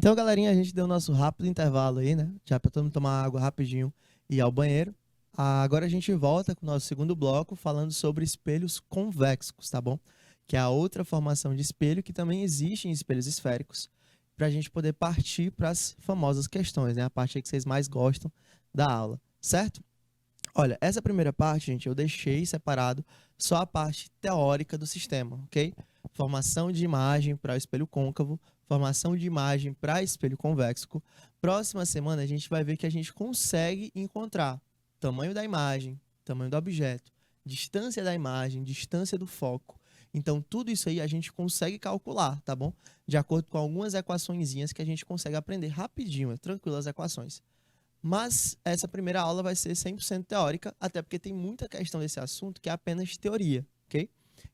Então, galerinha, a gente deu o nosso rápido intervalo aí, né? Já para todo mundo tomar água rapidinho e ir ao banheiro. Agora a gente volta com o nosso segundo bloco falando sobre espelhos convexos, tá bom? Que é a outra formação de espelho que também existe em espelhos esféricos, para a gente poder partir para as famosas questões, né? A parte aí que vocês mais gostam da aula, certo? Olha, essa primeira parte, gente, eu deixei separado só a parte teórica do sistema, ok? Formação de imagem para o espelho côncavo, formação de imagem para espelho convexo. Próxima semana a gente vai ver que a gente consegue encontrar tamanho da imagem, tamanho do objeto, distância da imagem, distância do foco. Então, tudo isso aí a gente consegue calcular, tá bom? De acordo com algumas equaçõezinhas que a gente consegue aprender rapidinho, é tranquilo as equações. Mas essa primeira aula vai ser 100% teórica, até porque tem muita questão desse assunto que é apenas teoria, ok?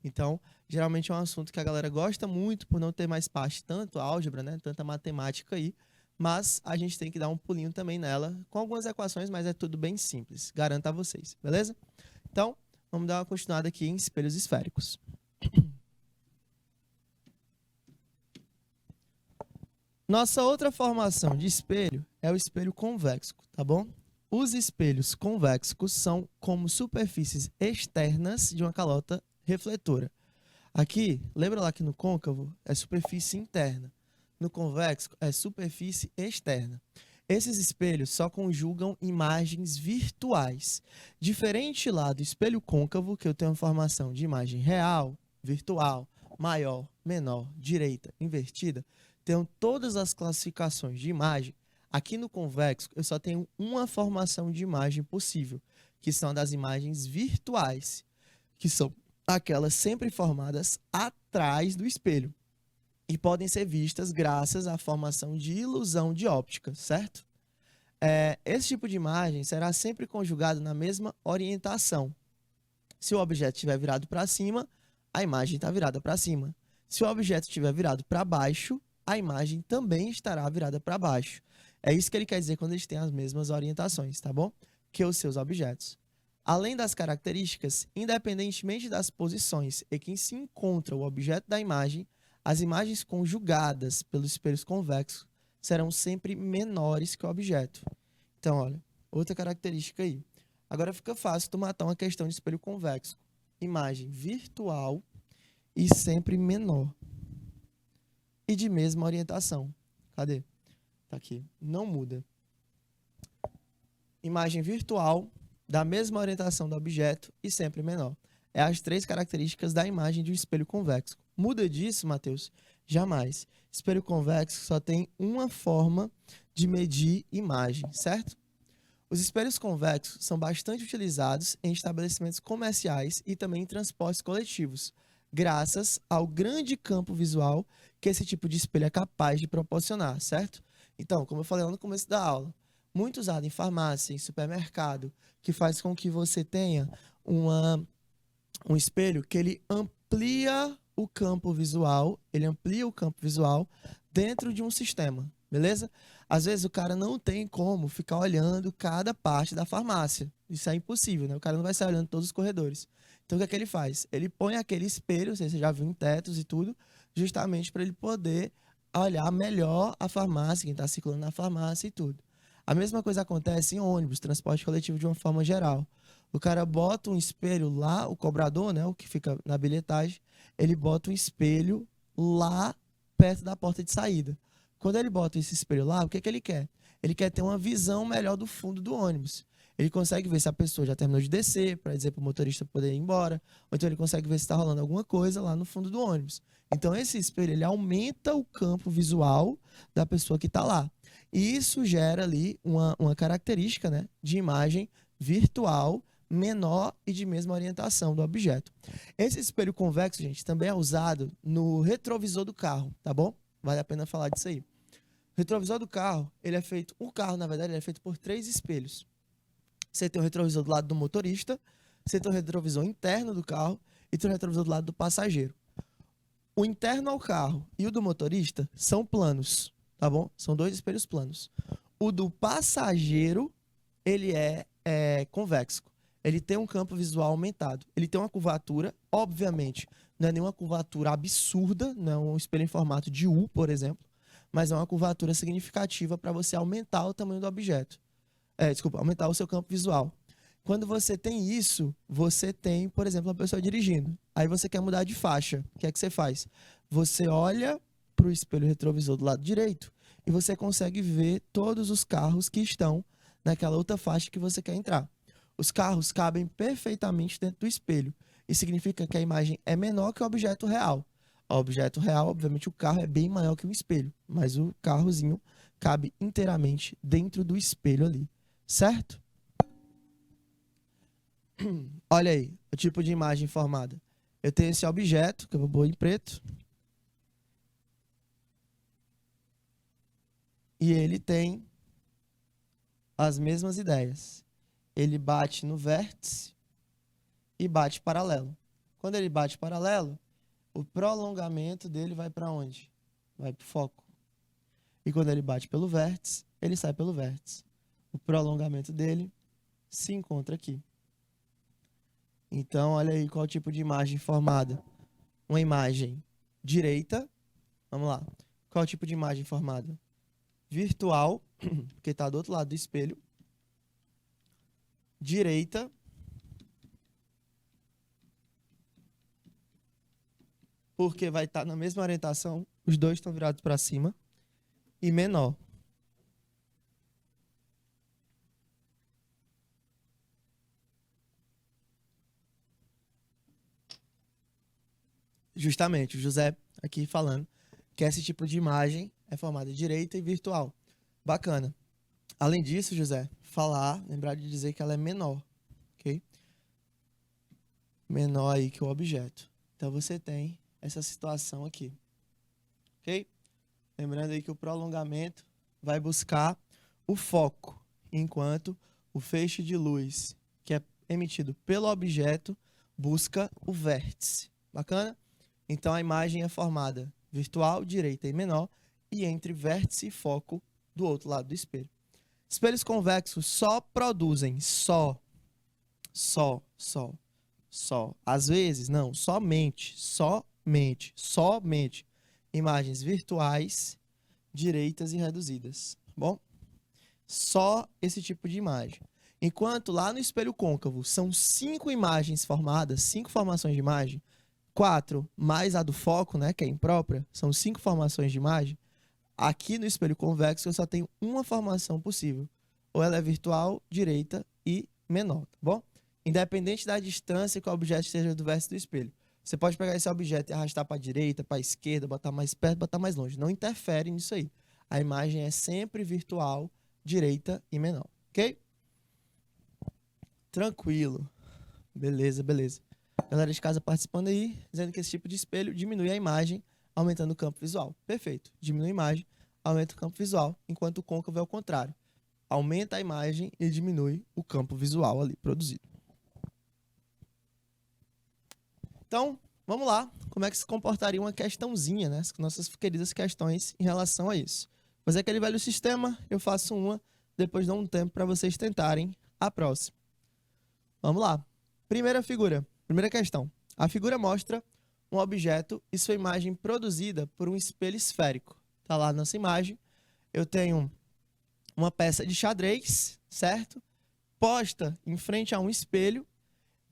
Então, geralmente é um assunto que a galera gosta muito por não ter mais parte tanto álgebra, né, tanta matemática aí, mas a gente tem que dar um pulinho também nela, com algumas equações, mas é tudo bem simples, garanto a vocês, beleza? Então, vamos dar uma continuada aqui em espelhos esféricos. Nossa outra formação de espelho é o espelho convexo, tá bom? Os espelhos convexos são como superfícies externas de uma calota refletora. Aqui, lembra lá que no côncavo é superfície interna, no convexo é superfície externa. Esses espelhos só conjugam imagens virtuais. Diferente lá do espelho côncavo, que eu tenho uma formação de imagem real, virtual, maior, menor, direita, invertida, tenho todas as classificações de imagem. Aqui no convexo, eu só tenho uma formação de imagem possível, que são das imagens virtuais, que são aquelas sempre formadas atrás do espelho e podem ser vistas graças à formação de ilusão de óptica, certo? Esse tipo de imagem será sempre conjugado na mesma orientação. Se o objeto estiver virado para cima, a imagem está virada para cima. Se o objeto estiver virado para baixo, a imagem também estará virada para baixo. É isso que ele quer dizer quando eles têm as mesmas orientações, tá bom? Que os seus objetos. Além das características, independentemente das posições em que se encontra o objeto da imagem, as imagens conjugadas pelos espelhos convexos serão sempre menores que o objeto. Então, olha, outra característica aí. Agora fica fácil tu matar uma questão de espelho convexo. Imagem virtual e sempre menor. E de mesma orientação. Cadê? Tá aqui. Não muda. Imagem virtual, da mesma orientação do objeto e sempre menor. É as três características da imagem de um espelho convexo. Muda disso, Matheus? Jamais. Espelho convexo só tem uma forma de medir imagem, certo? Os espelhos convexos são bastante utilizados em estabelecimentos comerciais e também em transportes coletivos, graças ao grande campo visual que esse tipo de espelho é capaz de proporcionar, certo? Então, como eu falei lá no começo da aula, muito usado em farmácia, em supermercado, que faz com que você tenha um espelho que ele amplia o campo visual, dentro de um sistema, beleza? Às vezes o cara não tem como ficar olhando cada parte da farmácia. Isso é impossível, né? O cara não vai sair olhando todos os corredores. Então o que é que ele faz? Ele põe aquele espelho, você já viu em tetos e tudo, justamente para ele poder olhar melhor a farmácia, quem está circulando na farmácia e tudo. A mesma coisa acontece em ônibus, transporte coletivo de uma forma geral. O cara bota um espelho lá, o cobrador, né, o que fica na bilhetagem, ele bota um espelho lá perto da porta de saída. Quando ele bota esse espelho lá, o que é que ele quer? Ele quer ter uma visão melhor do fundo do ônibus. Ele consegue ver se a pessoa já terminou de descer, para dizer para o motorista poder ir embora, ou então ele consegue ver se está rolando alguma coisa lá no fundo do ônibus. Então esse espelho ele aumenta o campo visual da pessoa que está lá. E isso gera ali uma característica, né, de imagem virtual menor e de mesma orientação do objeto. Esse espelho convexo, gente, também é usado no retrovisor do carro, tá bom? Vale a pena falar disso aí. O retrovisor do carro, ele é feito, o carro, na verdade, ele é feito por 3 espelhos. Você tem o retrovisor do lado do motorista, você tem o retrovisor interno do carro e tem o retrovisor do lado do passageiro. O interno ao carro e o do motorista são planos, tá bom? São 2 espelhos planos. O do passageiro, ele é convexo. Ele tem um campo visual aumentado. Ele tem uma curvatura, obviamente, não é nenhuma curvatura absurda, não é um espelho em formato de U, por exemplo, mas é uma curvatura significativa para você aumentar o tamanho do objeto. Aumentar o seu campo visual. Quando você tem isso, você tem, por exemplo, uma pessoa dirigindo. Aí você quer mudar de faixa. O que é que você faz? Você olha para o espelho retrovisor do lado direito e você consegue ver todos os carros que estão naquela outra faixa que você quer entrar. Os carros cabem perfeitamente dentro do espelho. Isso significa que a imagem é menor que o objeto real. O objeto real, obviamente, o carro é bem maior que o espelho, mas o carrozinho cabe inteiramente dentro do espelho ali, certo? Olha aí, o tipo de imagem formada. Eu tenho esse objeto, que eu vou pôr em preto. E ele tem as mesmas ideias. Ele bate no vértice e bate paralelo. Quando ele bate paralelo, o prolongamento dele vai para onde? Vai para o foco. E quando ele bate pelo vértice, ele sai pelo vértice. O prolongamento dele se encontra aqui. Então, olha aí qual tipo de imagem formada. Uma imagem direita. Vamos lá. Qual tipo de imagem formada? Virtual, porque está do outro lado do espelho. Direita. Porque vai estar na mesma orientação. Os dois estão virados para cima. E menor. Justamente, o José aqui falando que esse tipo de imagem é formada direita e virtual. Bacana. Além disso, José, lembrar de dizer que ela é menor, ok? Menor aí que o objeto. Então você tem essa situação aqui, ok? Lembrando aí que o prolongamento vai buscar o foco, enquanto o feixe de luz que é emitido pelo objeto busca o vértice. Bacana? Então a imagem é formada virtual, direita e menor, e entre vértice e foco do outro lado do espelho. Espelhos convexos só produzem, às vezes, não, somente imagens virtuais, direitas e reduzidas, bom? Só esse tipo de imagem. Enquanto lá no espelho côncavo são 5 imagens formadas, 5 formações de imagem, 4 mais a do foco, né, que é imprópria, são 5 formações de imagem. Aqui no espelho convexo eu só tenho uma formação possível. Ou ela é virtual, direita e menor, tá bom? Independente da distância que o objeto esteja do vértice do espelho. Você pode pegar esse objeto e arrastar para a direita, para a esquerda, botar mais perto, botar mais longe. Não interfere nisso aí. A imagem é sempre virtual, direita e menor, ok? Tranquilo. Beleza, beleza. Galera de casa participando aí, dizendo que esse tipo de espelho diminui a imagem, aumentando o campo visual. Perfeito. Diminui a imagem, aumenta o campo visual, enquanto o côncavo é o contrário. Aumenta a imagem e diminui o campo visual ali produzido. Então, vamos lá. Como é que se comportaria uma questãozinha, né? Nossas queridas questões em relação a isso. Fazer aquele velho sistema, eu faço uma, depois dou um tempo para vocês tentarem a próxima. Vamos lá. Primeira figura, primeira questão. A figura mostra um objeto e sua imagem produzida por um espelho esférico. Tá lá nessa imagem. Eu tenho uma peça de xadrez, certo? Posta em frente a um espelho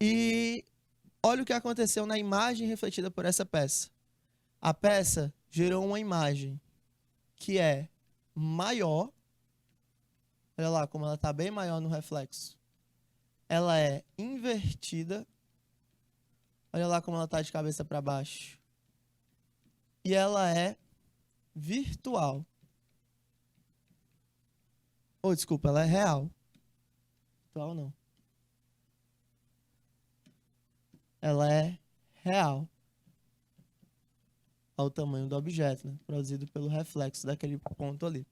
e olha o que aconteceu na imagem refletida por essa peça. A peça gerou uma imagem que é maior. Olha lá como ela está bem maior no reflexo. Ela é invertida. Olha lá como ela está de cabeça para baixo. E ela é virtual. Ou, desculpa, ela é real. Virtual não. Ela é real. Ao tamanho do objeto, né? Produzido pelo reflexo daquele ponto ali.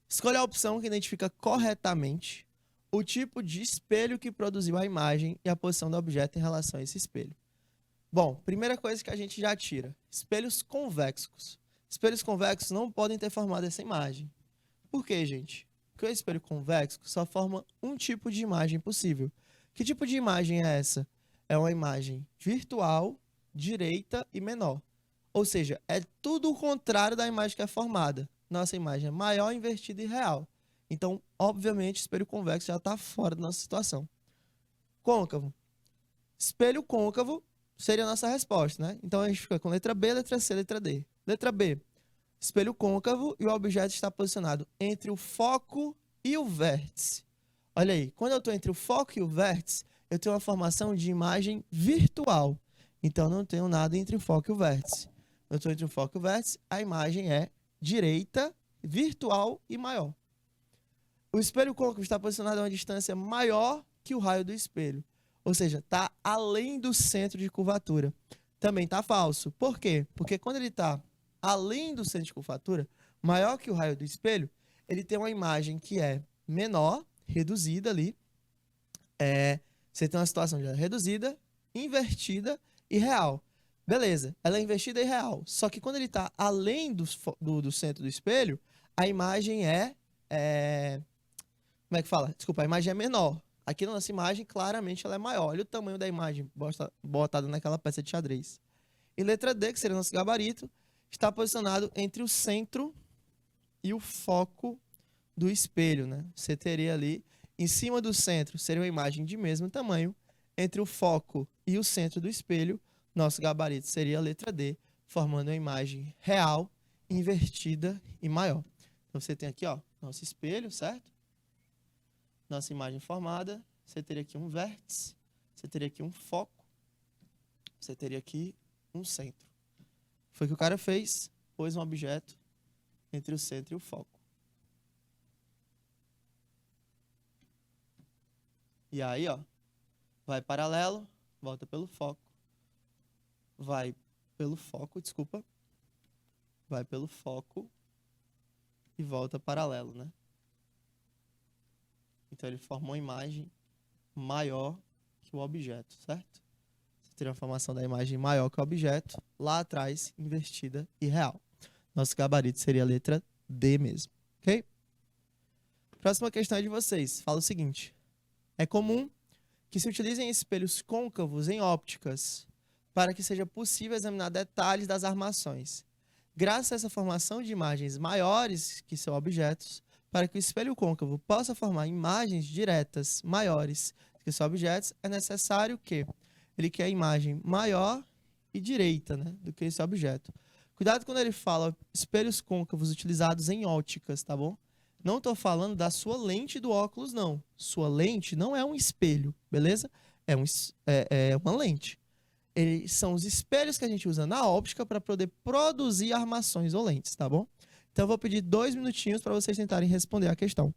Escolha a opção que identifica corretamente o tipo de espelho que produziu a imagem e a posição do objeto em relação a esse espelho. Bom, primeira coisa que a gente já tira. Espelhos convexos. Espelhos convexos não podem ter formado essa imagem. Por quê, gente? Porque o espelho convexo só forma um tipo de imagem possível. Que tipo de imagem é essa? É uma imagem virtual, direita e menor. Ou seja, é tudo o contrário da imagem que é formada. Nossa imagem é maior, invertida e real. Então, obviamente, espelho convexo já está fora da nossa situação. Côncavo. Espelho côncavo seria a nossa resposta, né? Então, a gente fica com letra B, letra C, letra D. Letra B. Espelho côncavo e o objeto está posicionado entre o foco e o vértice. Olha aí, quando eu estou entre o foco e o vértice, eu tenho uma formação de imagem virtual. Então, eu não tenho nada entre o foco e o vértice. Eu estou entre o foco e o vértice, a imagem é direita, virtual e maior. O espelho côncavo está posicionado a uma distância maior que o raio do espelho. Ou seja, está além do centro de curvatura. Também está falso. Por quê? Porque quando ele está além do centro de curvatura, maior que o raio do espelho, ele tem uma imagem que é menor, reduzida ali. Você tem uma situação já reduzida, invertida e real. Beleza, ela é invertida e real. Só que quando ele está além do centro do espelho, a imagem é... Como é que fala? Desculpa, a imagem é menor. Aqui na nossa imagem, claramente, ela é maior. Olha o tamanho da imagem botada naquela peça de xadrez. E letra D, que seria o nosso gabarito, está posicionado entre o centro e o foco do espelho, né? Você teria ali, em cima do centro, seria uma imagem de mesmo tamanho. Entre o foco e o centro do espelho, nosso gabarito seria a letra D, formando uma imagem real, invertida e maior. Então, você tem aqui, ó, nosso espelho, certo? Nossa imagem formada, você teria aqui um vértice, você teria aqui um foco, você teria aqui um centro. Foi o que o cara fez, pôs um objeto entre o centro e o foco. E aí, ó, vai paralelo, volta pelo foco, vai pelo foco, desculpa, vai pelo foco e volta paralelo, né? Então ele forma uma imagem maior que o objeto, certo? Você teria uma formação da imagem maior que o objeto, lá atrás, invertida e real. Nosso gabarito seria a letra D mesmo, ok? Próxima questão é de vocês. Fala o seguinte. É comum que se utilizem espelhos côncavos em ópticas para que seja possível examinar detalhes das armações. Graças a essa formação de imagens maiores que são objetos, para que o espelho côncavo possa formar imagens diretas maiores que são objetos, é necessário que ele quer a imagem maior e direita, né, do que esse objeto. Cuidado quando ele fala espelhos côncavos utilizados em óticas, tá bom? Não estou falando da sua lente do óculos, não. Sua lente não é um espelho, beleza? É uma lente. Eles são os espelhos que a gente usa na óptica para poder produzir armações ou lentes, tá bom? Então eu vou pedir 2 minutinhos para vocês tentarem responder a questão.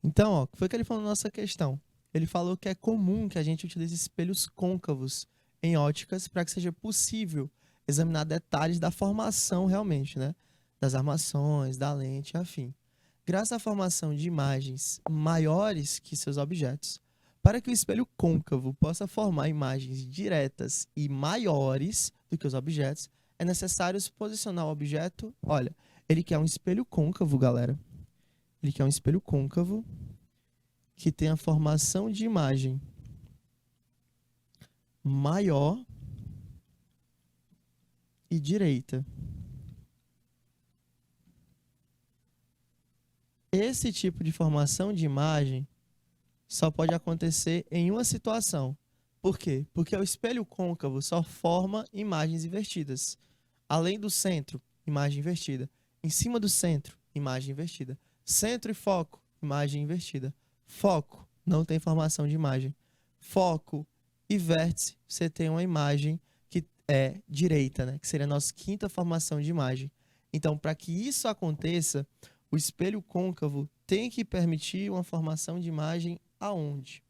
Então, ó, o que foi que ele falou na nossa questão? Ele falou que é comum que a gente utilize espelhos côncavos em óticas para que seja possível examinar detalhes da formação realmente, né? Das armações, da lente, afim. Graças à formação de imagens maiores que seus objetos, para que o espelho côncavo possa formar imagens diretas e maiores do que os objetos, é necessário posicionar o objeto. Olha, ele quer um espelho côncavo, galera. Ele quer um espelho côncavo que tem a formação de imagem maior e direita. Esse tipo de formação de imagem só pode acontecer em uma situação. Por quê? Porque o espelho côncavo só forma imagens invertidas. Além do centro, imagem invertida. Em cima do centro, imagem invertida. Centro e foco, imagem invertida. Foco, não tem formação de imagem. Foco e vértice, você tem uma imagem que é direita, né? Que seria a nossa quinta formação de imagem. Então, para que isso aconteça, o espelho côncavo tem que permitir uma formação de imagem aonde?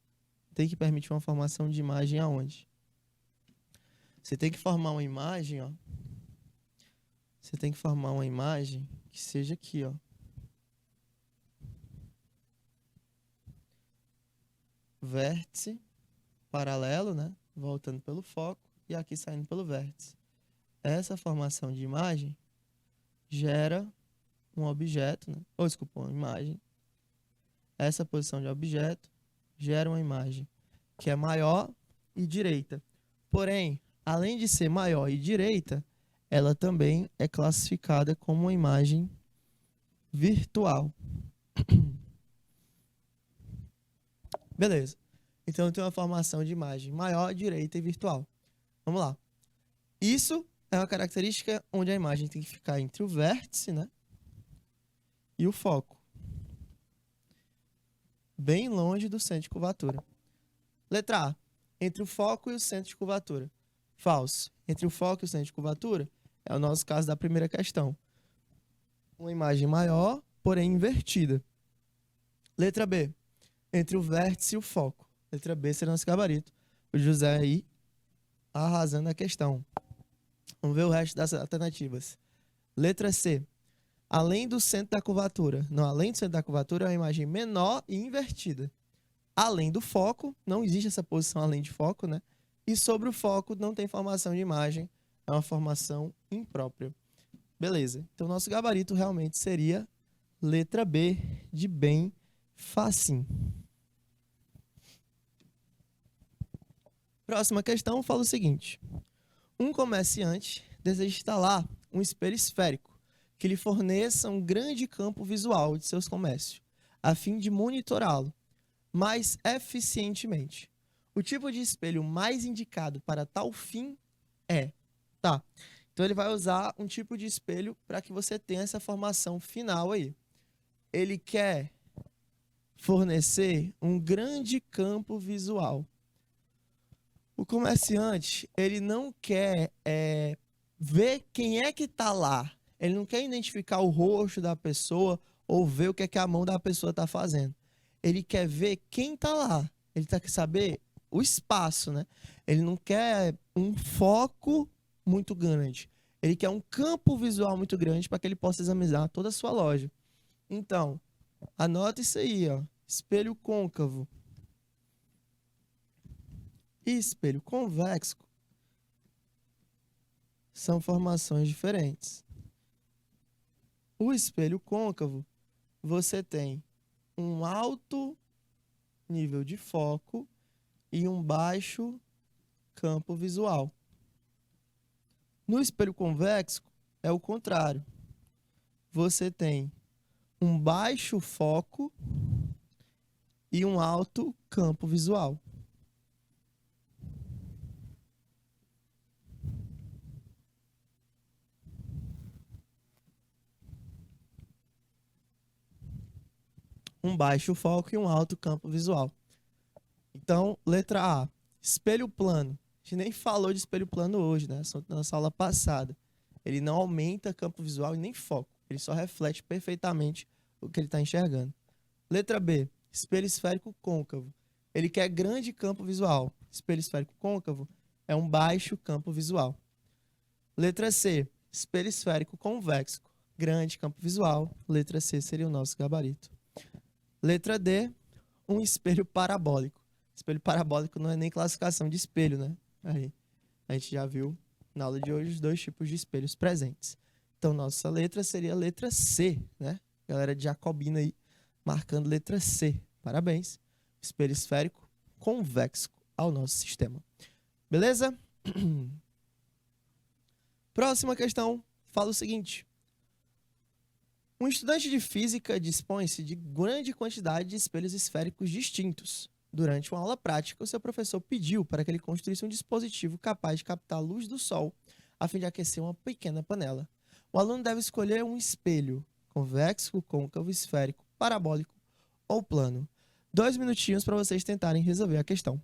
Tem que permitir uma formação de imagem aonde? Você tem que formar uma imagem, ó. Você tem que formar uma imagem que seja aqui, ó. Vértice, paralelo, né? Voltando pelo foco e aqui saindo pelo vértice. Essa formação de imagem gera um objeto, né? Ou, desculpa, uma imagem. Essa posição de objeto gera uma imagem que é maior e direita. Porém, além de ser maior e direita, ela também é classificada como uma imagem virtual. Beleza. Então, tem uma formação de imagem maior, direita e virtual. Vamos lá. Isso é uma característica onde a imagem tem que ficar entre o vértice, né, e o foco. Bem longe do centro de curvatura. Letra A. Entre o foco e o centro de curvatura. Falso. Entre o foco e o centro de curvatura é o nosso caso da primeira questão. Uma imagem maior, porém invertida. Letra B. Entre o vértice e o foco. Letra B será nosso gabarito. O José aí arrasando a questão. Vamos ver o resto das alternativas. Letra C. Além do centro da curvatura. Não, além do centro da curvatura é uma imagem menor e invertida. Além do foco, não existe essa posição além de foco, né? E sobre o foco não tem formação de imagem, é uma formação imprópria. Beleza. Então, nosso gabarito realmente seria letra B, de bem facinho. Próxima questão fala o seguinte. Um comerciante deseja instalar um espelho esférico que lhe forneça um grande campo visual de seus comércios, a fim de monitorá-lo mais eficientemente. O tipo de espelho mais indicado para tal fim é... Tá. Então, ele vai usar um tipo de espelho para que você tenha essa formação final aí. Ele quer fornecer um grande campo visual. O comerciante, ele não quer ver quem é que está lá. Ele não quer identificar o rosto da pessoa ou ver o que é que a mão da pessoa está fazendo. Ele quer ver quem está lá. Ele quer saber o espaço, né? Ele não quer um foco muito grande. Ele quer um campo visual muito grande para que ele possa examinar toda a sua loja. Então, anota isso aí, ó. Espelho côncavo e espelho convexo são formações diferentes. O espelho côncavo, você tem um alto nível de foco e um baixo campo visual. No espelho convexo, é o contrário. Você tem um baixo foco e um alto campo visual. Um baixo foco e um alto campo visual. Então, letra A, espelho plano. A gente nem falou de espelho plano hoje, né? Na nossa aula passada. Ele não aumenta campo visual e nem foco. Ele só reflete perfeitamente o que ele está enxergando. Letra B, espelho esférico côncavo. Ele quer grande campo visual. Espelho esférico côncavo é um baixo campo visual. Letra C, espelho esférico convexo. Grande campo visual. Letra C seria o nosso gabarito. Letra D, um espelho parabólico. Espelho parabólico não é nem classificação de espelho, né? Aí, a gente já viu na aula de hoje os dois tipos de espelhos presentes. Então, nossa letra seria a letra C, né? Galera de Jacobina aí, marcando letra C. Parabéns. Espelho esférico convexo ao nosso sistema. Beleza? Próxima questão fala o seguinte. Um estudante de física dispõe-se de grande quantidade de espelhos esféricos distintos. Durante uma aula prática, o seu professor pediu para que ele construísse um dispositivo capaz de captar a luz do sol a fim de aquecer uma pequena panela. O aluno deve escolher um espelho convexo, côncavo, esférico, parabólico ou plano. 2 minutinhos para vocês tentarem resolver a questão.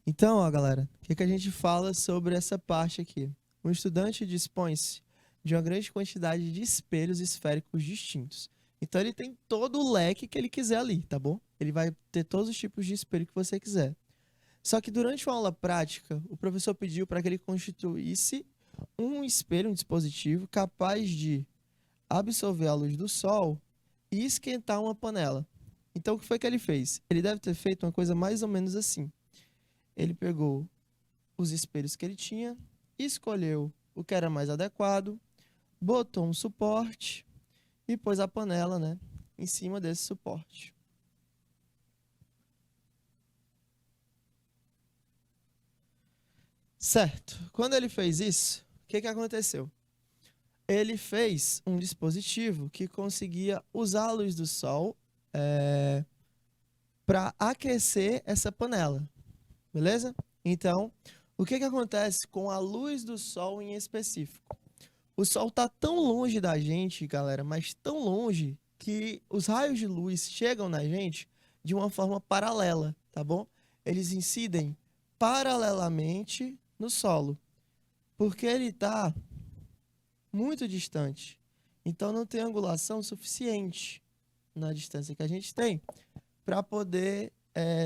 Então, ó, galera, o que a gente fala sobre essa parte aqui? Um estudante dispõe-se de uma grande quantidade de espelhos esféricos distintos. Então, ele tem todo o leque que ele quiser ali, tá bom? Ele vai ter todos os tipos de espelho que você quiser. Só que durante uma aula prática, o professor pediu para que ele constituísse um espelho, um dispositivo capaz de absorver a luz do sol e esquentar uma panela. Então, o que foi que ele fez? Ele deve ter feito uma coisa mais ou menos assim. Ele pegou os espelhos que ele tinha, escolheu o que era mais adequado, botou um suporte e pôs a panela, né, em cima desse suporte. Certo. Quando ele fez isso, o que aconteceu? Ele fez um dispositivo que conseguia usar a luz do sol para aquecer essa panela. Beleza? Então, o que acontece com a luz do sol em específico? O sol está tão longe da gente, galera, mas tão longe que os raios de luz chegam na gente de uma forma paralela, tá bom? Eles incidem paralelamente no solo, porque ele está muito distante. Então, não tem angulação suficiente na distância que a gente tem para poder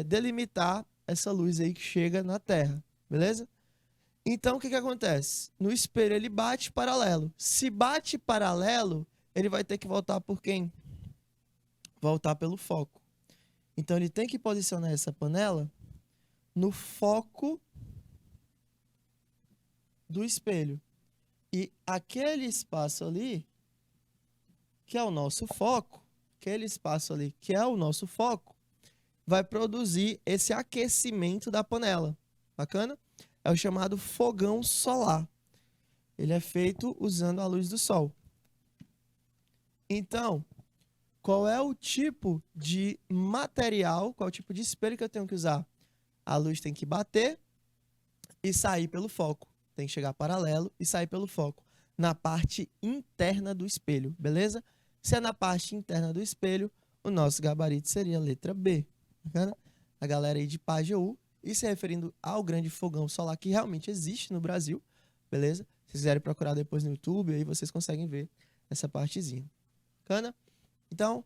delimitar essa luz aí que chega na Terra, beleza? Então, o que acontece? No espelho, ele bate paralelo. Se bate paralelo, ele vai ter que voltar por quem? Voltar pelo foco. Então, ele tem que posicionar essa panela no foco do espelho. E aquele espaço ali, que é o nosso foco, aquele espaço ali, que é o nosso foco, vai produzir esse aquecimento da panela. Bacana? É o chamado fogão solar. Ele é feito usando a luz do sol. Então, qual é o tipo de material, qual é o tipo de espelho que eu tenho que usar? A luz tem que bater e sair pelo foco. Tem que chegar paralelo e sair pelo foco. Na parte interna do espelho, beleza? Se é na parte interna do espelho, o nosso gabarito seria a letra B. Bacana? A galera aí de Pajeú, e se referindo ao grande fogão solar que realmente existe no Brasil, beleza? Se vocês quiserem procurar depois no YouTube, aí vocês conseguem ver essa partezinha. Bacana? Então,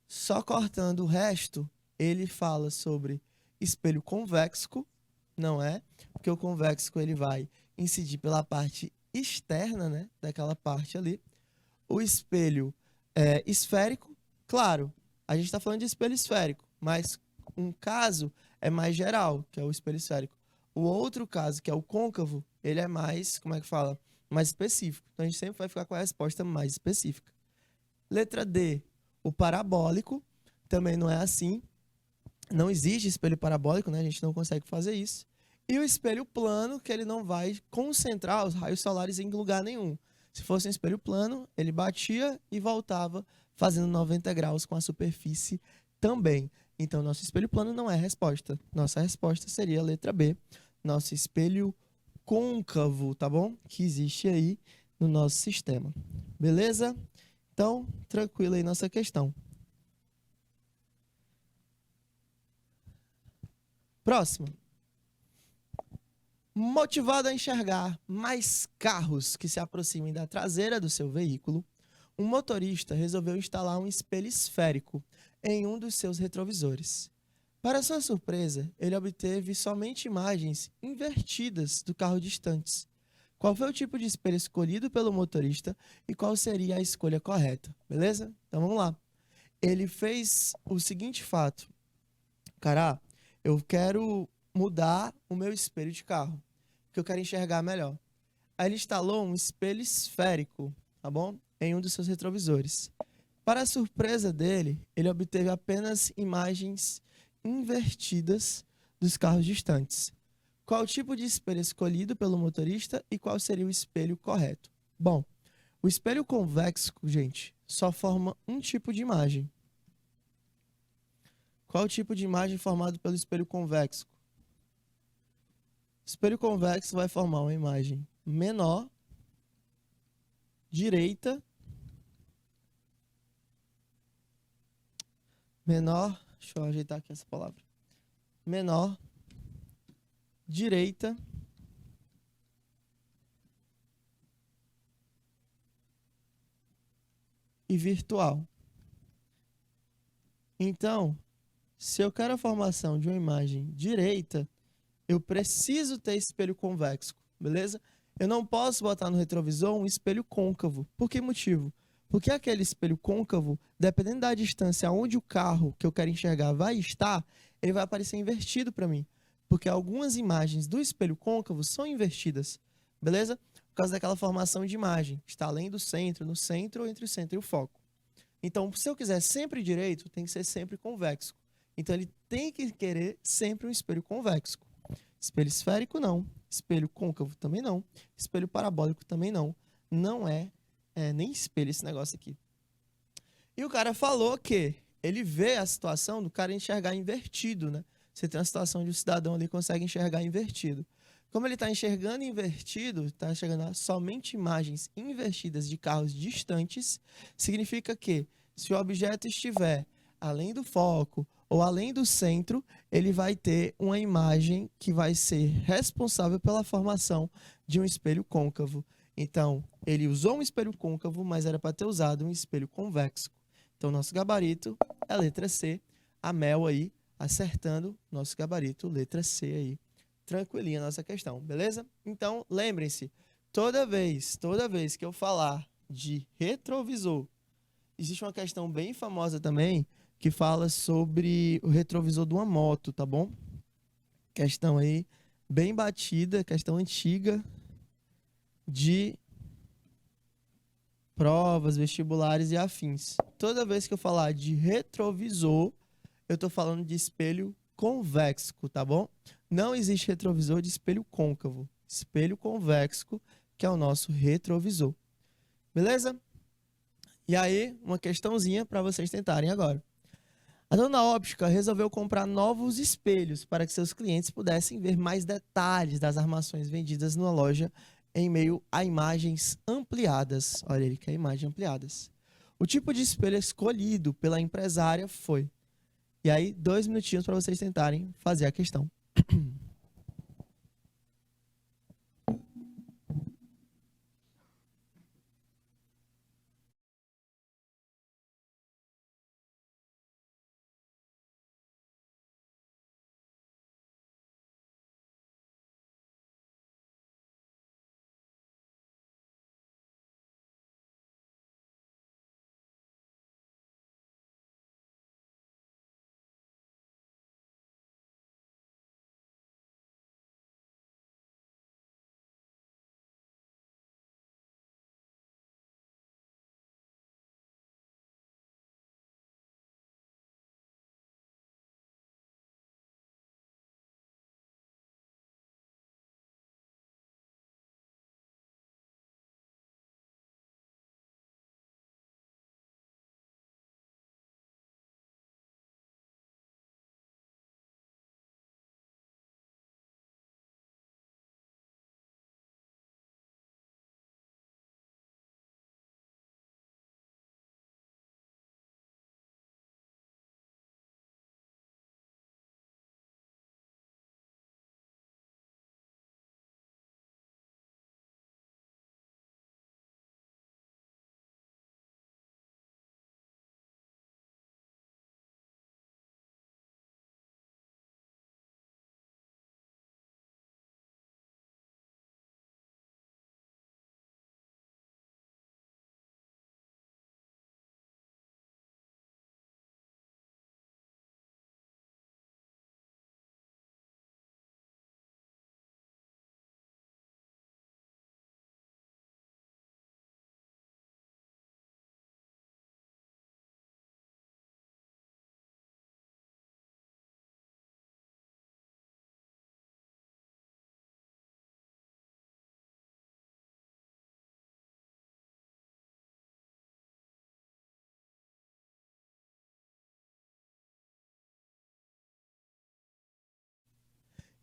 só cortando o resto, ele fala sobre espelho convexo, não é? Porque o convexo ele vai incidir pela parte externa, né, daquela parte ali. O espelho esférico, claro, a gente está falando de espelho esférico, mas um caso é mais geral, que é o espelho esférico. O outro caso, que é o côncavo, ele é mais, como é que fala? Mais específico. Então a gente sempre vai ficar com a resposta mais específica. Letra D, o parabólico, também não é assim. Não existe espelho parabólico, né? A gente não consegue fazer isso. E o espelho plano, que ele não vai concentrar os raios solares em lugar nenhum. Se fosse um espelho plano, ele batia e voltava, fazendo 90 graus com a superfície também. Então, nosso espelho plano não é a resposta. Nossa resposta seria a letra B, nosso espelho côncavo, tá bom? Que existe aí no nosso sistema. Beleza? Então, tranquilo aí nossa questão. Próximo. Motivado a enxergar mais carros que se aproximem da traseira do seu veículo, um motorista resolveu instalar um espelho esférico em um dos seus retrovisores. Para sua surpresa, ele obteve somente imagens invertidas do carro distantes. Qual foi o tipo de espelho escolhido pelo motorista e qual seria a escolha correta? Beleza? Então vamos lá. Ele fez o seguinte fato. Cara, eu quero mudar o meu espelho de carro, porque eu quero enxergar melhor. Aí ele instalou um espelho esférico, tá bom? Em um dos seus retrovisores. Para a surpresa dele, ele obteve apenas imagens invertidas dos carros distantes. Qual o tipo de espelho escolhido pelo motorista e qual seria o espelho correto? Bom, o espelho convexo, gente, só forma um tipo de imagem. Qual o tipo de imagem formado pelo espelho convexo? O espelho convexo vai formar uma imagem menor, direita, menor, deixa eu ajeitar aqui essa palavra, menor, direita, e virtual. Então, se eu quero a formação de uma imagem direita, eu preciso ter espelho convexo, beleza? Eu não posso botar no retrovisor um espelho côncavo. Por que motivo? Porque aquele espelho côncavo, dependendo da distância onde o carro que eu quero enxergar vai estar, ele vai aparecer invertido para mim. Porque algumas imagens do espelho côncavo são invertidas, beleza? Por causa daquela formação de imagem. Está além do centro, no centro ou entre o centro e o foco. Então, se eu quiser sempre direito, tem que ser sempre convexo. Então, ele tem que querer sempre um espelho convexo. Espelho esférico, não. Espelho côncavo, também não. Espelho parabólico, também não. Não é nem espelho esse negócio aqui. E o cara falou que ele vê a situação do cara enxergar invertido, né? Você tem a situação de o cidadão ali consegue enxergar invertido. Como ele está enxergando invertido, está enxergando somente imagens invertidas de carros distantes, significa que se o objeto estiver além do foco ou além do centro, ele vai ter uma imagem que vai ser responsável pela formação de um espelho côncavo. Então, ele usou um espelho côncavo, mas era para ter usado um espelho convexo. Então, nosso gabarito é a letra C. A Mel aí acertando nosso gabarito, letra C aí. Tranquilinha a nossa questão, beleza? Então, lembrem-se, toda vez que eu falar de retrovisor, existe uma questão bem famosa também que fala sobre o retrovisor de uma moto, tá bom? Questão aí bem batida, questão antiga, de provas, vestibulares e afins. Toda vez que eu falar de retrovisor, eu estou falando de espelho convexo, tá bom? Não existe retrovisor de espelho côncavo. Espelho convexo, que é o nosso retrovisor. Beleza? E aí, uma questãozinha para vocês tentarem agora. A dona óptica resolveu comprar novos espelhos para que seus clientes pudessem ver mais detalhes das armações vendidas na loja em meio a imagens ampliadas. Olha, ele quer imagens ampliadas. O tipo de espelho escolhido pela empresária foi... E aí, 2 minutinhos para vocês tentarem fazer a questão.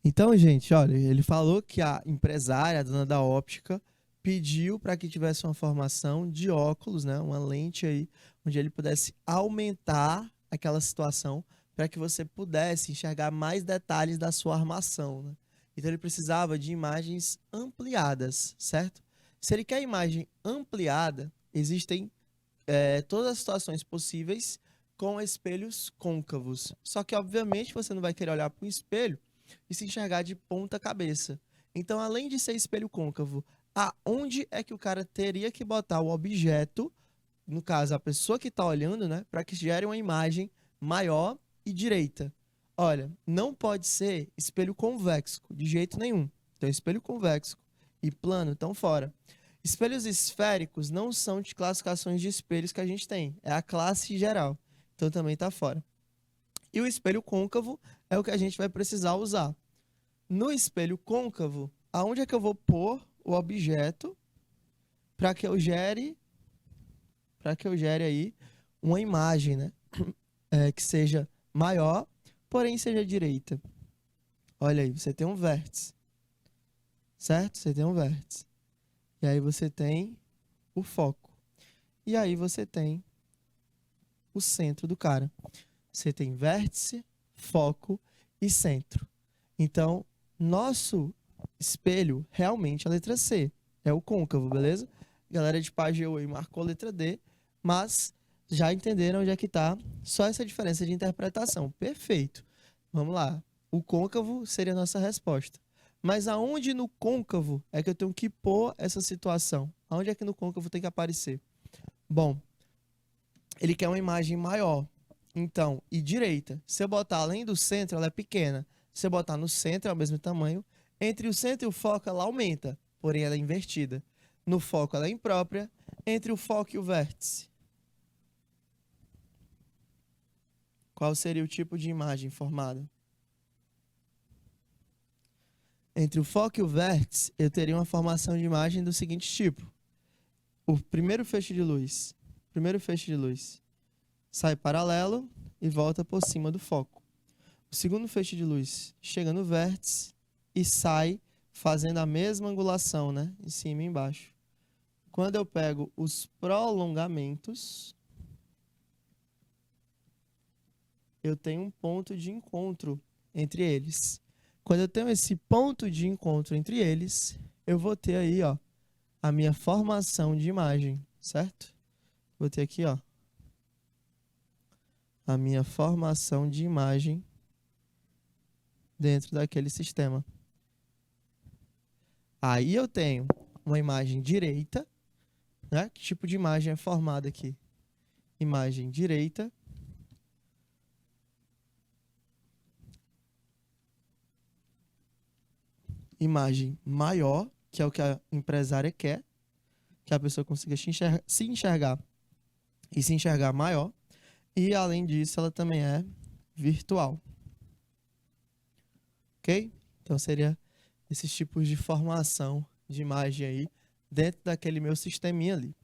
Então, gente, olha, ele falou que a empresária, a dona da óptica, pediu para que tivesse uma formação de óculos, né, uma lente aí, onde ele pudesse aumentar aquela situação para que você pudesse enxergar mais detalhes da sua armação, né? Então, ele precisava de imagens ampliadas, certo? Se ele quer imagem ampliada, existem todas as situações possíveis com espelhos côncavos. Só que, obviamente, você não vai querer olhar para um espelho e se enxergar de ponta cabeça. Então, além de ser espelho côncavo, aonde é que o cara teria que botar o objeto, no caso, a pessoa que está olhando, né, para que gere uma imagem maior e direita? Olha, não pode ser espelho convexo, de jeito nenhum. Então, espelho convexo e plano estão fora. Espelhos esféricos não são de classificações de espelhos que a gente tem, é a classe geral. Então, também está fora. E o espelho côncavo é o que a gente vai precisar usar. No espelho côncavo, aonde é que eu vou pôr o objeto para que eu gere aí uma imagem, né? Que seja maior, porém seja direita. Olha aí, você tem um vértice, certo? Você tem um vértice. E aí você tem o foco. E aí você tem o centro do cara. Você tem vértice, foco e centro. Então, nosso espelho realmente é a letra C. É o côncavo, beleza? Galera de Pajeú aí marcou a letra D, mas já entenderam onde é que tá. Só essa diferença de interpretação. Perfeito. Vamos lá. O côncavo seria a nossa resposta. Mas aonde no côncavo é que eu tenho que pôr essa situação? Aonde é que no côncavo tem que aparecer? Bom, ele quer uma imagem maior. Então, e direita. Se eu botar além do centro, ela é pequena. Se eu botar no centro, é o mesmo tamanho. Entre o centro e o foco, ela aumenta, porém ela é invertida. No foco ela é imprópria. Entre o foco e o vértice, qual seria o tipo de imagem formada? Entre o foco e o vértice, eu teria uma formação de imagem do seguinte tipo. O primeiro feixe de luz sai paralelo e volta por cima do foco. O segundo feixe de luz chega no vértice e sai fazendo a mesma angulação, né? Em cima e embaixo. Quando eu pego os prolongamentos, eu tenho um ponto de encontro entre eles. Quando eu tenho esse ponto de encontro entre eles, eu vou ter aí, ó, a minha formação de imagem, certo? Vou ter aqui, ó, a minha formação de imagem dentro daquele sistema. Aí eu tenho uma imagem direita, né? Que tipo de imagem é formada aqui? Imagem direita. Imagem maior, que é o que a empresária quer, que a pessoa consiga se enxergar e se enxergar maior. E, além disso, ela também é virtual. Ok? Então, seria esses tipos de formação de imagem aí dentro daquele meu sisteminha ali.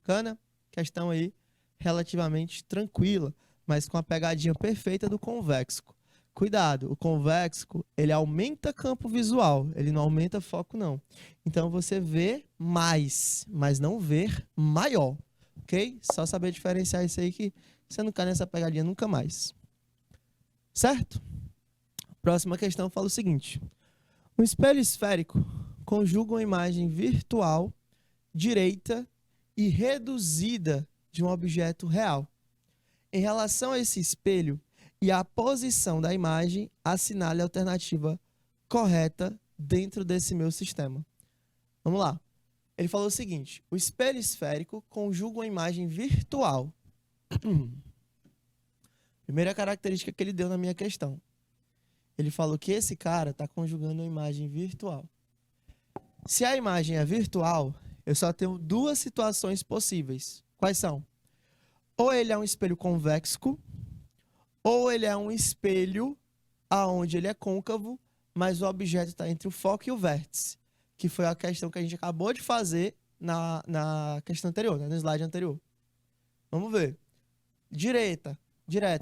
Bacana? Questão aí relativamente tranquila, mas com a pegadinha perfeita do convexo. Cuidado, o convexo, ele aumenta campo visual, ele não aumenta foco não. Então você vê mais, mas não ver maior, ok? Só saber diferenciar isso aí que você não cai nessa pegadinha nunca mais. Certo? Próxima questão fala o seguinte. Um espelho esférico conjuga uma imagem virtual, direita e reduzida de um objeto real. Em relação a esse espelho e à posição da imagem, assinale a alternativa correta dentro desse meu sistema. Vamos lá. Ele falou o seguinte: o espelho esférico conjuga uma imagem virtual. Primeira característica que ele deu na minha questão. Ele falou que esse cara está conjugando uma imagem virtual. Se a imagem é virtual, eu só tenho duas situações possíveis. Quais são? Ou ele é um espelho convexo, ou ele é um espelho aonde ele é côncavo, mas o objeto está entre o foco e o vértice, que foi a questão que a gente acabou de fazer na questão anterior, né? No slide anterior. Vamos ver. Direta,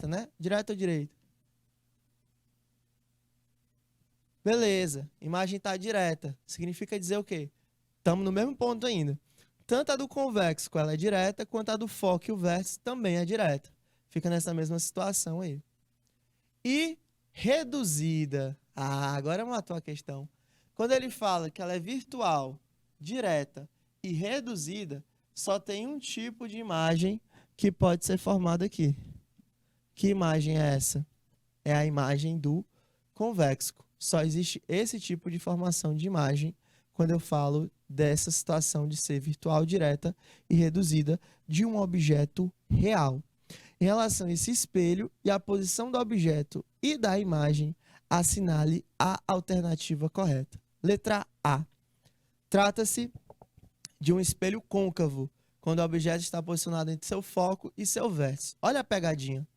né? Direta ou direita? Beleza, imagem está direta. Significa dizer o quê? Estamos no mesmo ponto ainda. Tanto a do convexo ela é direta, quanto a do foco e o vértice também é direta. Fica nessa mesma situação aí. E reduzida. Ah, agora matou a questão. Quando ele fala que ela é virtual, direta e reduzida, só tem um tipo de imagem que pode ser formada aqui. Que imagem é essa? É a imagem do convexo. Só existe esse tipo de formação de imagem quando eu falo dessa situação de ser virtual, direta e reduzida de um objeto real. Em relação a esse espelho e a posição do objeto e da imagem, assinale a alternativa correta. Letra A. Trata-se de um espelho côncavo, quando o objeto está posicionado entre seu foco e seu vértice. Olha a pegadinha.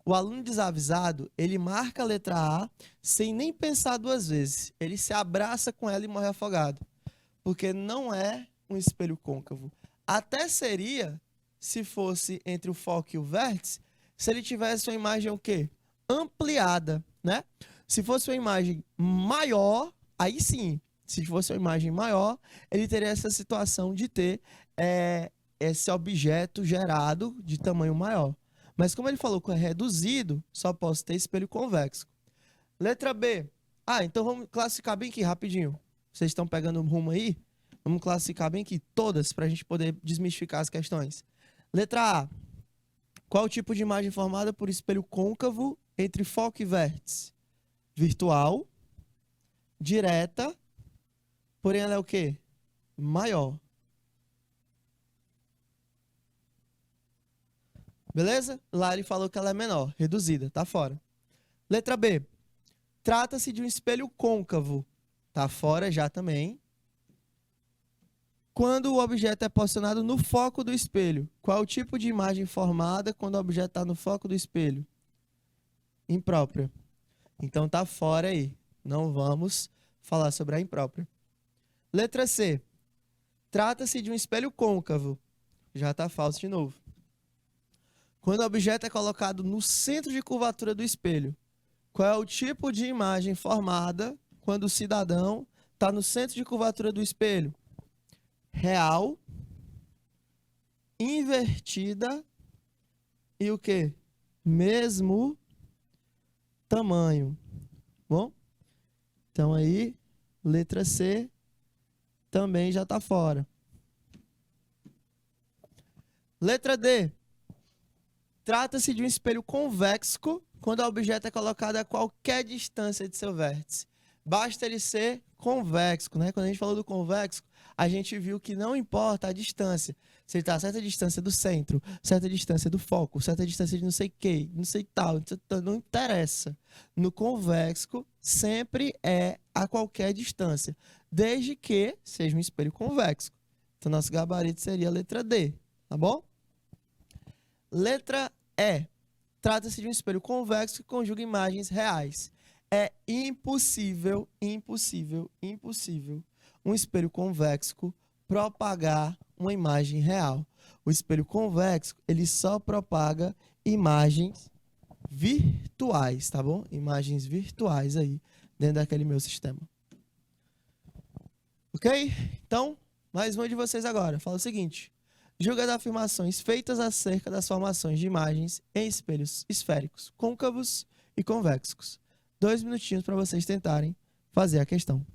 O aluno desavisado, ele marca a letra A sem nem pensar duas vezes. Ele se abraça com ela e morre afogado. Porque não é um espelho côncavo. Até seria, se fosse entre o foco e o vértice, se ele tivesse uma imagem o quê? Ampliada, né? Se fosse uma imagem maior, aí sim. Se fosse uma imagem maior, ele teria essa situação de ter esse objeto gerado de tamanho maior. Mas como ele falou que é reduzido, só posso ter espelho convexo. Letra B. Ah, então vamos classificar bem aqui, rapidinho. Vocês estão pegando um rumo aí? Vamos classificar bem aqui, todas, para a gente poder desmistificar as questões. Letra A. Qual o tipo de imagem formada por espelho côncavo entre foco e vértice? Virtual, direta, porém ela é o quê? Maior. Beleza? Lá ele falou que ela é menor, reduzida, tá fora. Letra B. Trata-se de um espelho côncavo. Tá fora já também. Quando o objeto é posicionado no foco do espelho, qual é o tipo de imagem formada quando o objeto está no foco do espelho? Imprópria. Então tá fora aí. Não vamos falar sobre a imprópria. Letra C. Trata-se de um espelho côncavo. Já está falso de novo. Quando o objeto é colocado no centro de curvatura do espelho, qual é o tipo de imagem formada quando o cidadão está no centro de curvatura do espelho? Real, invertida e o quê? Mesmo tamanho. Bom? Então aí, letra C também já está fora. Letra D. Trata-se de um espelho convexo quando o objeto é colocado a qualquer distância de seu vértice. Basta ele ser convexo, né? Quando a gente falou do convexo, a gente viu que não importa a distância. Se ele está a certa distância do centro, certa distância do foco, certa distância de não sei que, não sei tal, não interessa. No convexo, sempre é a qualquer distância, desde que seja um espelho convexo. Então, nosso gabarito seria a letra D, tá bom? Letra E. Trata-se de um espelho convexo que conjuga imagens reais. É impossível um espelho convexo propagar uma imagem real. O espelho convexo, ele só propaga imagens virtuais, tá bom? Imagens virtuais aí dentro daquele meu sistema. Ok? Então, mais uma de vocês agora. Fala o seguinte. Julga as afirmações feitas acerca das formações de imagens em espelhos esféricos, côncavos e convexos. 2 minutinhos para vocês tentarem fazer a questão.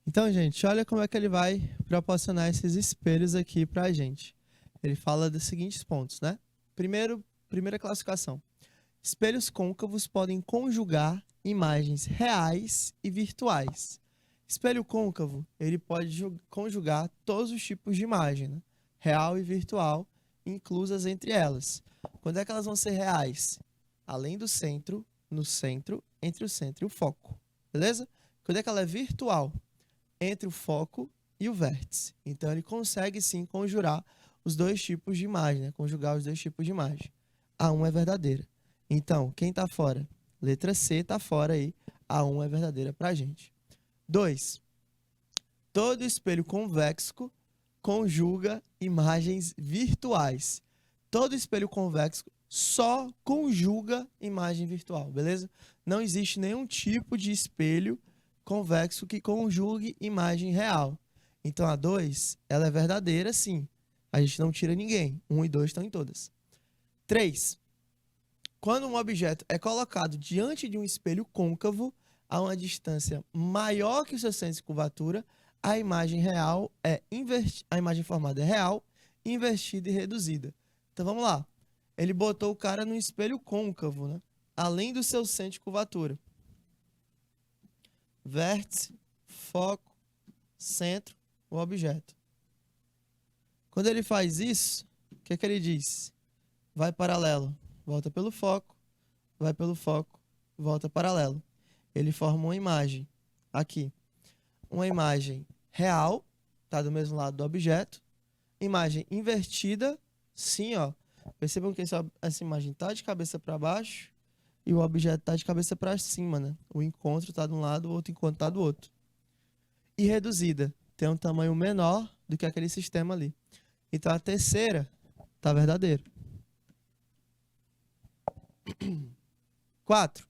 Então, gente, olha como é que ele vai proporcionar esses espelhos aqui para a gente. Ele fala dos seguintes pontos, né? Primeira classificação. Espelhos côncavos podem conjugar imagens reais e virtuais. Espelho côncavo, ele pode conjugar todos os tipos de imagem, né? Real e virtual, inclusas entre elas. Quando é que elas vão ser reais? Além do centro, no centro, entre o centro e o foco. Beleza? Quando é que ela é virtual? Entre o foco e o vértice. Então, ele consegue, sim, conjurar os dois tipos de imagem, né? Conjugar os dois tipos de imagem. A 1 é verdadeira. Então, quem está fora? Letra C está fora aí. A 1 é verdadeira para a gente. 2. Todo espelho convexo conjuga imagens virtuais. todo espelho convexo só conjuga imagem virtual, beleza? Não existe nenhum tipo de espelho convexo que conjugue imagem real. Então a 2, ela é verdadeira, sim. A gente não tira ninguém. 1 e 2 estão em todas. 3. Quando um objeto é colocado diante de um espelho côncavo a uma distância maior que o seu centro de curvatura, a imagem real a imagem formada é real, invertida e reduzida. Então vamos lá. Ele botou o cara no espelho côncavo, né? Além do seu centro de curvatura. Vértice, foco, centro, o objeto. Quando ele faz isso, o que é que ele diz? Vai paralelo, volta pelo foco, vai pelo foco, volta paralelo. Ele forma uma imagem aqui. Uma imagem real, tá do mesmo lado do objeto. Imagem invertida, sim, ó. Percebam que essa imagem tá de cabeça para baixo e o objeto tá de cabeça para cima, né? O encontro tá de um lado, o outro encontro tá do outro. E reduzida, tem um tamanho menor do que aquele sistema ali. Então a terceira tá verdadeira. 4.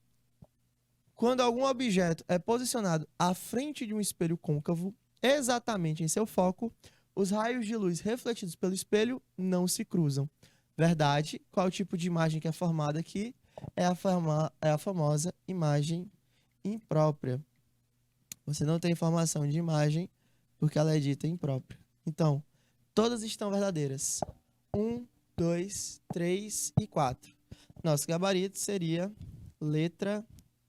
Quando algum objeto é posicionado à frente de um espelho côncavo, exatamente em seu foco, os raios de luz refletidos pelo espelho não se cruzam. Verdade. Qual é o tipo de imagem que é formada aqui? É a famosa imagem imprópria. Você não tem informação de imagem porque ela é dita imprópria. Então, todas estão verdadeiras. 1, 2, 3 e 4. Nosso gabarito seria letra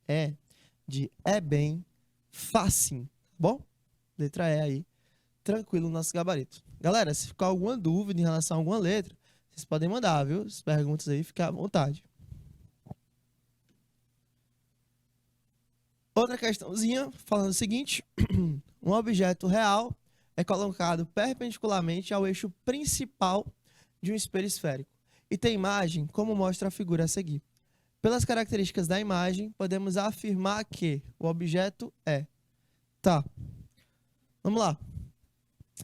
E, de é bem facinho, tá bom? Letra E aí, tranquilo no nosso gabarito. Galera, se ficar alguma dúvida em relação a alguma letra, vocês podem mandar, viu? As perguntas aí, fiquem à vontade. Outra questãozinha, falando o seguinte. Um objeto real é colocado perpendicularmente ao eixo principal de um espelho esférico e tem imagem como mostra a figura a seguir. Pelas características da imagem, podemos afirmar que o objeto é... Tá. Vamos lá.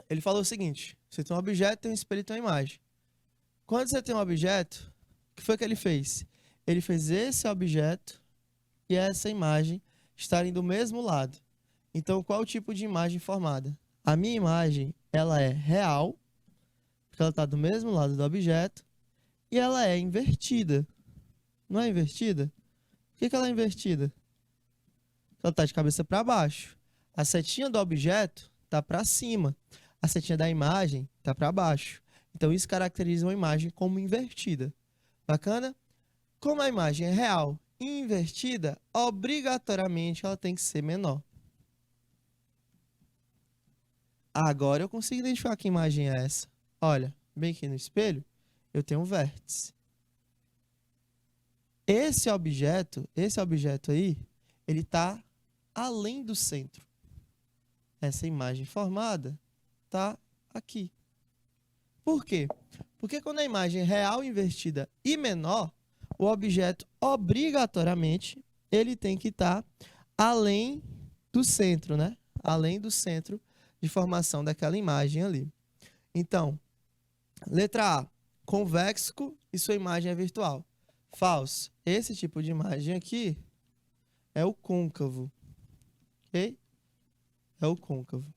Ele falou o seguinte. Você tem um objeto, tem um espelho e tem uma imagem. Quando você tem um objeto, o que foi que ele fez? Ele fez esse objeto e essa imagem estarem do mesmo lado. Então, qual o tipo de imagem formada? A minha imagem, ela é real, porque ela está do mesmo lado do objeto, e ela é invertida. Não é invertida? Por que ela é invertida? Ela está de cabeça para baixo. A setinha do objeto está para cima. A setinha da imagem está para baixo. Então, isso caracteriza uma imagem como invertida. Bacana? Como a imagem é real e invertida, obrigatoriamente ela tem que ser menor. Agora eu consigo identificar que imagem é essa. Olha, bem aqui no espelho, eu tenho um vértice. Esse objeto aí, ele está além do centro. Essa imagem formada está aqui. Por quê? Porque quando a imagem é real, invertida e menor, o objeto, obrigatoriamente, ele tem que estar além do centro, né? Além do centro de formação daquela imagem ali. Então, letra A, convexo e sua imagem é virtual. Falso. Esse tipo de imagem aqui é o côncavo. Ok? É o côncavo.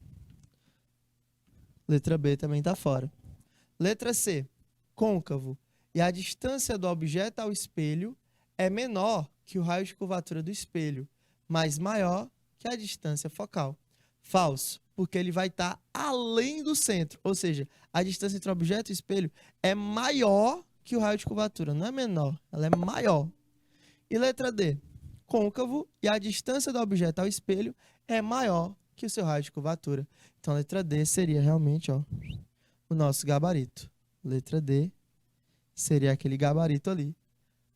Letra B também está fora. Letra C, côncavo. E a distância do objeto ao espelho é menor que o raio de curvatura do espelho, mas maior que a distância focal. Falso, porque ele vai estar além do centro. Ou seja, a distância entre o objeto e o espelho é maior que o raio de curvatura, não é menor, ela é maior. E letra D, côncavo e a distância do objeto ao espelho é maior que o seu raio de curvatura. Então, a letra D seria realmente, ó, o nosso gabarito. Letra D seria aquele gabarito ali.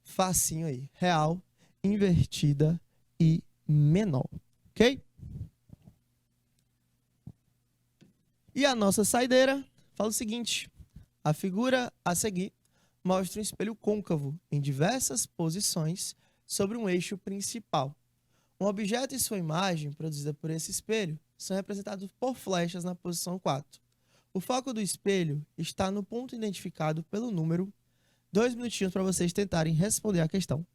Facinho aí. Real, invertida e menor. Ok? E a nossa saideira fala o seguinte. A figura a seguir mostra um espelho côncavo em diversas posições sobre um eixo principal. Um objeto e sua imagem, produzida por esse espelho, são representados por flechas na posição 4. O foco do espelho está no ponto identificado pelo número 2 minutinhos para vocês tentarem responder a questão.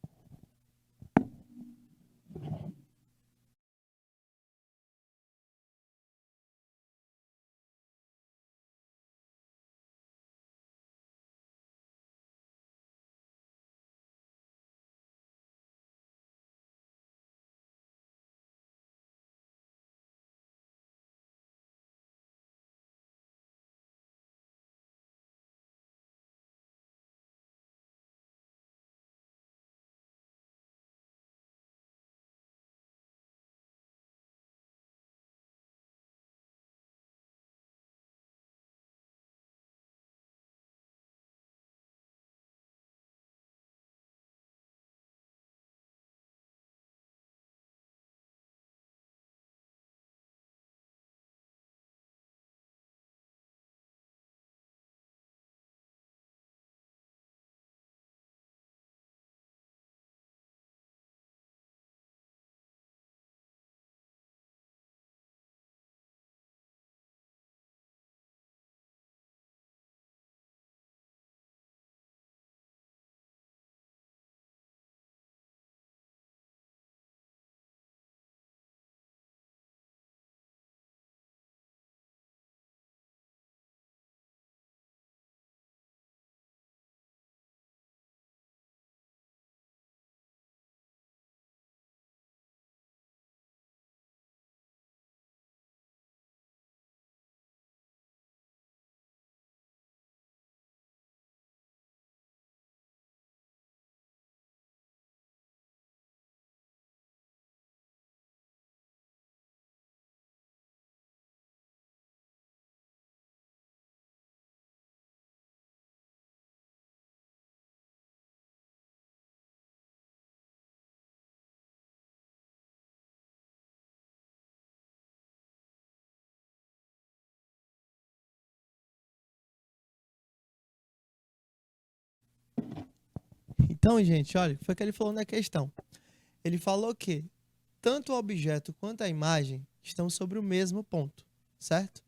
Então, gente, olha, foi o que ele falou na questão. Ele falou que tanto o objeto quanto a imagem estão sobre o mesmo ponto, certo?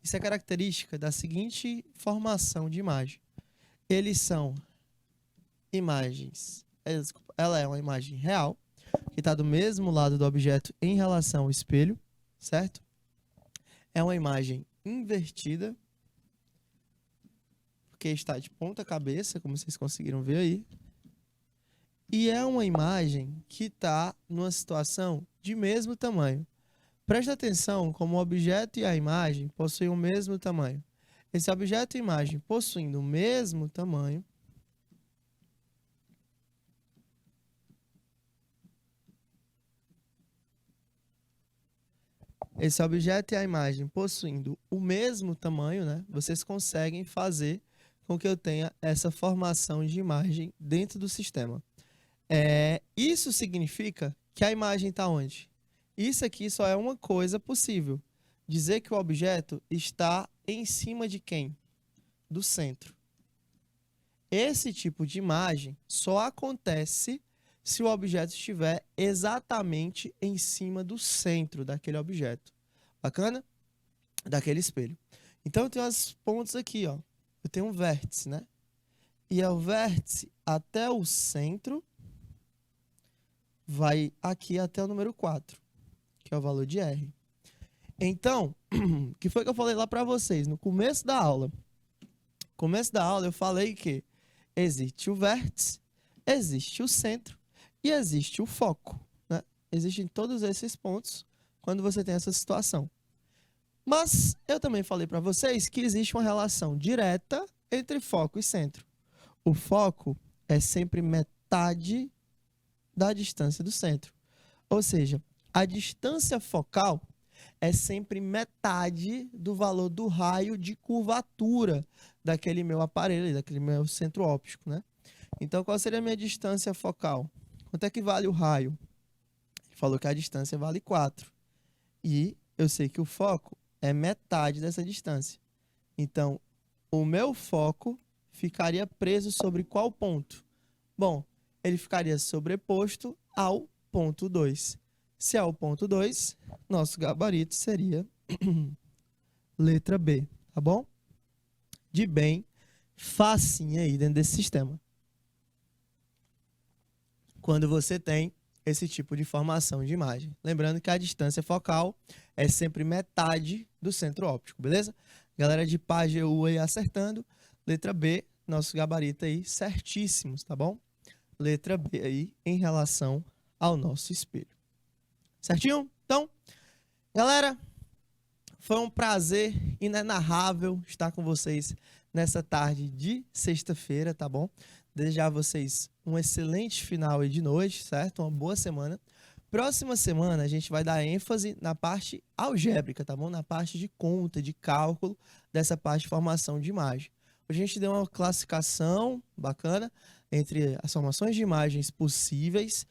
Isso é característica da seguinte formação de imagem. Eles são imagens, desculpa, ela é uma imagem real, que está do mesmo lado do objeto em relação ao espelho, certo? É uma imagem invertida, porque está de ponta cabeça, como vocês conseguiram ver aí. E é uma imagem que está numa situação de mesmo tamanho. Preste atenção como o objeto e a imagem possuem o mesmo tamanho. Esse objeto e imagem possuindo o mesmo tamanho, né, vocês conseguem fazer com que eu tenha essa formação de imagem dentro do sistema. Isso significa que a imagem está onde? Isso aqui só é uma coisa possível. Dizer que o objeto está em cima de quem? Do centro. Esse tipo de imagem só acontece se o objeto estiver exatamente em cima do centro daquele objeto. Bacana? Daquele espelho. Então, eu tenho os pontos aqui, ó. Eu tenho um vértice, né? E é o vértice até o centro vai aqui até o número 4, que é o valor de R. Então, o que foi que eu falei lá para vocês no começo da aula? No começo da aula eu falei que existe o vértice, existe o centro e existe o foco, né? Existem todos esses pontos quando você tem essa situação. Mas eu também falei para vocês que existe uma relação direta entre foco e centro. O foco é sempre metade da distância do centro. Ou seja, a distância focal é sempre metade do valor do raio de curvatura daquele meu aparelho, daquele meu centro óptico, né? Então, qual seria a minha distância focal? Quanto é que vale o raio? Ele falou que a distância vale 4. E eu sei que o foco é metade dessa distância. Então, o meu foco ficaria preso sobre qual ponto? Bom, ele ficaria sobreposto ao ponto 2. Se é o ponto 2, nosso gabarito seria letra B, tá bom? De bem facinho aí dentro desse sistema. quando você tem esse tipo de formação de imagem. Lembrando que a distância focal é sempre metade do centro óptico, beleza? Galera de PAGEU aí acertando. Letra B, nosso gabarito aí certíssimos, tá bom? Letra B aí em relação ao nosso espelho. Certinho? Então, galera, foi um prazer inenarrável estar com vocês nessa tarde de sexta-feira, tá bom? Desejar a vocês um excelente final aí de noite, certo? Uma boa semana. Próxima semana a gente vai dar ênfase na parte algébrica, tá bom? Na parte de conta, de cálculo, dessa parte de formação de imagem. Hoje a gente deu uma classificação bacana entre as formações de imagens possíveis,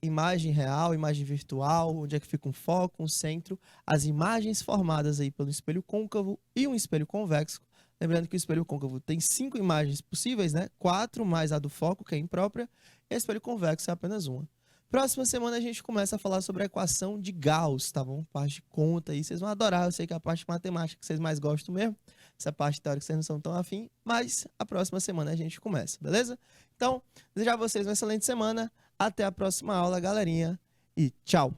imagem real, imagem virtual, onde é que fica um foco, um centro, as imagens formadas aí pelo espelho côncavo e um espelho convexo. Lembrando que o espelho côncavo tem 5 imagens possíveis, né? 4 mais a do foco, que é imprópria, e o espelho convexo é apenas uma. Próxima semana a gente começa a falar sobre a equação de Gauss, tá bom? Parte de conta aí, vocês vão adorar, eu sei que é a parte de matemática que vocês mais gostam mesmo. Essa parte teórica vocês não são tão afim, mas a próxima semana a gente começa, beleza? Então, desejar a vocês uma excelente semana, até a próxima aula, galerinha, e tchau!